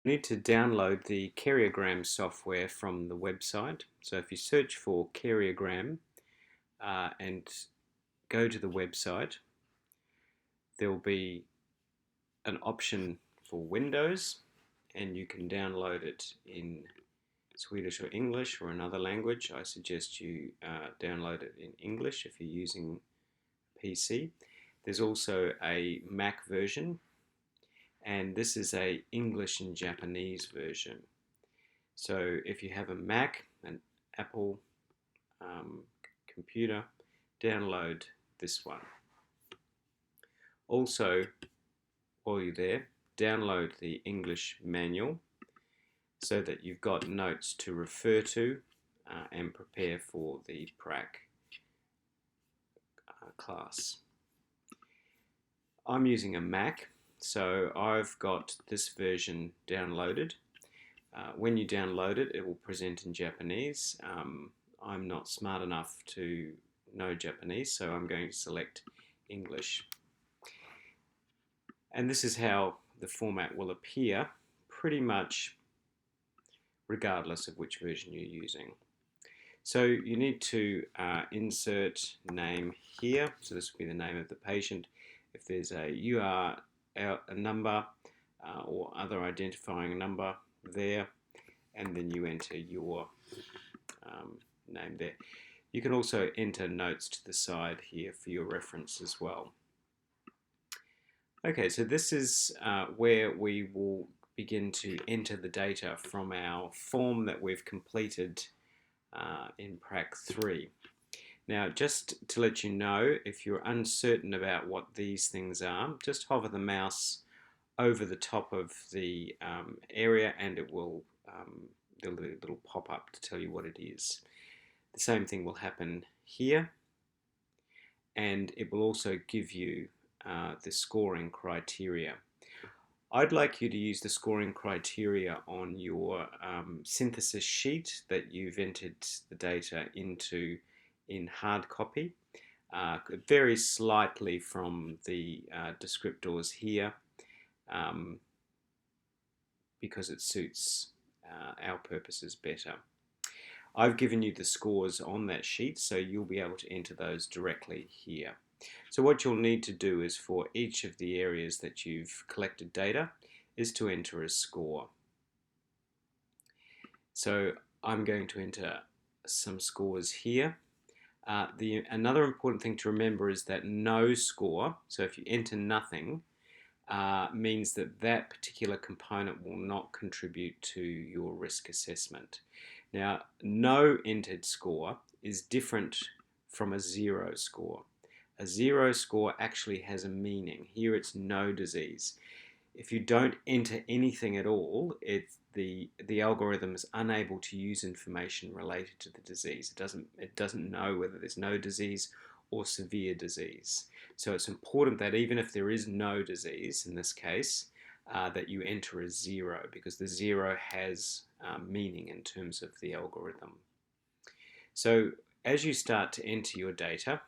You need to download the Karyogram software from the website. So if you search for Karyogram and go to the website, there will be an option for Windows, and you can download it in Swedish or English or another language. I suggest you download it in English if you're using PC. There's also a Mac version, and this is a English and Japanese version. So if you have a Mac, an Apple um, computer, download this one. Also, while you're there, download the English manual so that you've got notes to refer to and prepare for the prac class. I'm using a Mac, so I've got this version downloaded. When you download it, it will present in Japanese. I'm not smart enough to know Japanese, so I'm going to select English. And this is how the format will appear, pretty much regardless of which version you're using. So you need to insert name here. So this will be the name of the patient. If there's a URL, a number or other identifying number there, and then you enter your name there. You can also enter notes to the side here for your reference as well. Okay, so this is where we will begin to enter the data from our form that we've completed in Prac 3. Now, just to let you know, if you're uncertain about what these things are, just hover the mouse over the top of the area and it will there'll be a little pop-up to tell you what it is. The same thing will happen here, and it will also give you the scoring criteria. I'd like you to use the scoring criteria on your synthesis sheet that you've entered the data into in hard copy. It varies slightly from the descriptors here because it suits our purposes better. I've given you the scores on that sheet, so you'll be able to enter those directly here. So what you'll need to do is for each of the areas that you've collected data is to enter a score. So I'm going to enter some scores here. Another important thing to remember is that no score, so if you enter nothing, means that that particular component will not contribute to your risk assessment. Now, no entered score is different from a zero score. A zero score actually has a meaning. Here it's no disease. If you don't enter anything at all, the algorithm is unable to use information related to the disease. It doesn't know whether there's no disease or severe disease. So it's important that even if there is no disease in this case, that you enter a zero, because the zero has meaning in terms of the algorithm. So as you start to enter your data,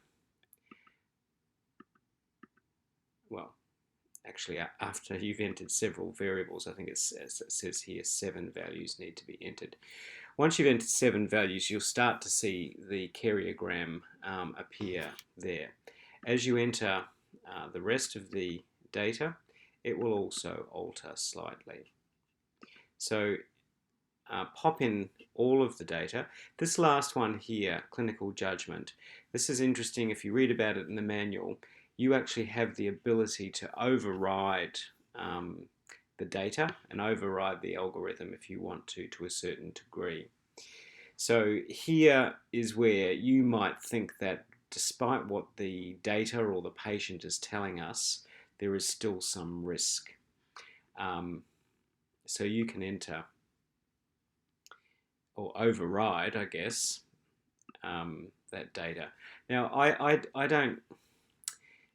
well, actually after you've entered several variables, I think it says here 7 values need to be entered. Once you've entered 7 values, you'll start to see the karyogram appear there. As you enter the rest of the data, it will also alter slightly. So pop in all of the data. This last one here, clinical judgment, this is interesting. If you read about it in the manual, you actually have the ability to override the data and override the algorithm if you want to a certain degree. So here is where you might think that despite what the data or the patient is telling us, there is still some risk. So you can enter or override, I guess, that data. Now, I don't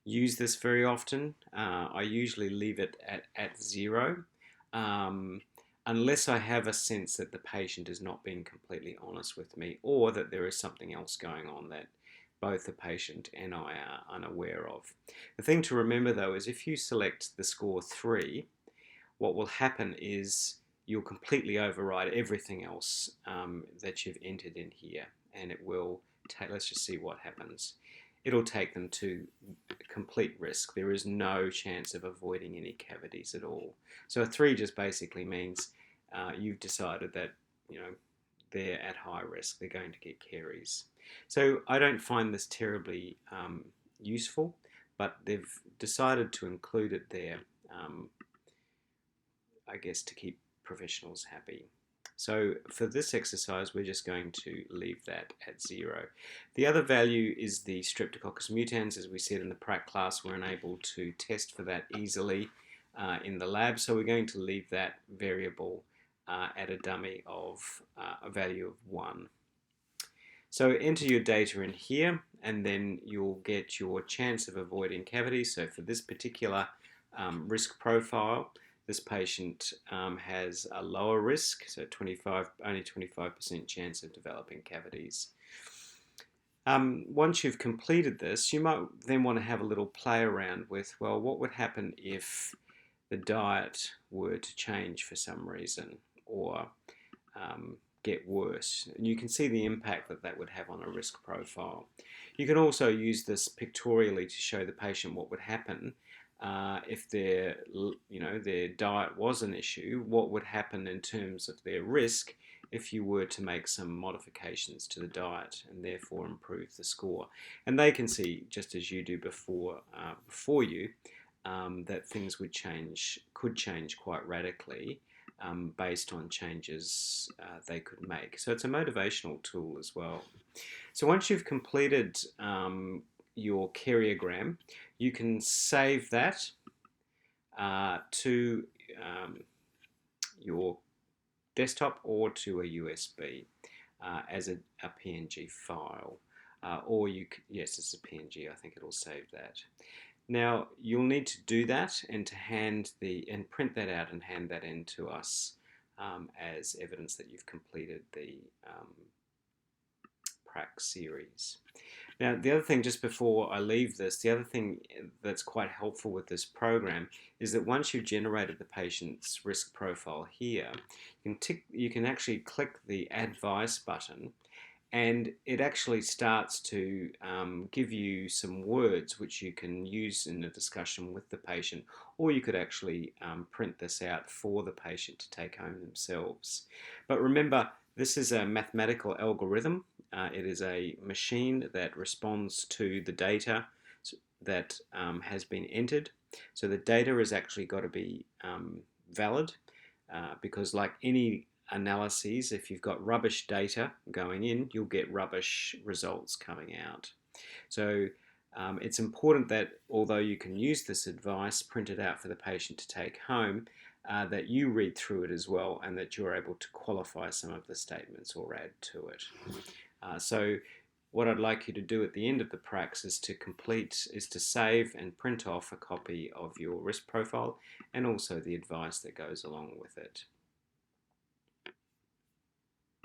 use this very often. I usually leave it at 0, unless I have a sense that the patient is not being completely honest with me, or that there is something else going on that both the patient and I are unaware of. The thing to remember though is if you select the score 3, what will happen is you'll completely override everything else that you've entered in here, and it will take, let's just see what happens. It'll take them to complete risk. There is no chance of avoiding any cavities at all. So a 3 just basically means you've decided that, you know, they're at high risk. They're going to get caries. So I don't find this terribly useful, but they've decided to include it there, I guess, to keep professionals happy. So for this exercise, we're just going to leave that at 0. The other value is the Streptococcus mutans. As we said in the prac class, we're unable to test for that easily in the lab, so we're going to leave that variable at a dummy of a value of 1. So enter your data in here, and then you'll get your chance of avoiding cavities. So for this particular risk profile, this patient has a lower risk, so only 25% chance of developing cavities. Once you've completed this, you might then want to have a little play around with, well, what would happen if the diet were to change for some reason, or get worse? And you can see the impact that that would have on a risk profile. You can also use this pictorially to show the patient what would happen if their diet was an issue. What would happen in terms of their risk if you were to make some modifications to the diet and therefore improve the score? And they can see, just as you do before you, that things could change quite radically based on changes they could make. So it's a motivational tool as well. So once you've completed your karyogram, you can save that to your desktop or to a USB as a PNG file. Or yes, it's a PNG. I think it'll save that. Now you'll need to do that and print that out and hand that in to us as evidence that you've completed the prac series. Now the other thing, just before I leave this, the other thing that's quite helpful with this program is that once you've generated the patient's risk profile here, you can actually click the Advice button, and it actually starts to give you some words which you can use in a discussion with the patient, or you could actually print this out for the patient to take home themselves. But remember, this is a mathematical algorithm. It is a machine that responds to the data that has been entered. So the data has actually got to be valid because, like any analyses, if you've got rubbish data going in, you'll get rubbish results coming out. So it's important that, although you can use this advice printed out for the patient to take home, that you read through it as well, and that you're able to qualify some of the statements or add to it. So what I'd like you to do at the end of the pracs is to save and print off a copy of your risk profile and also the advice that goes along with it.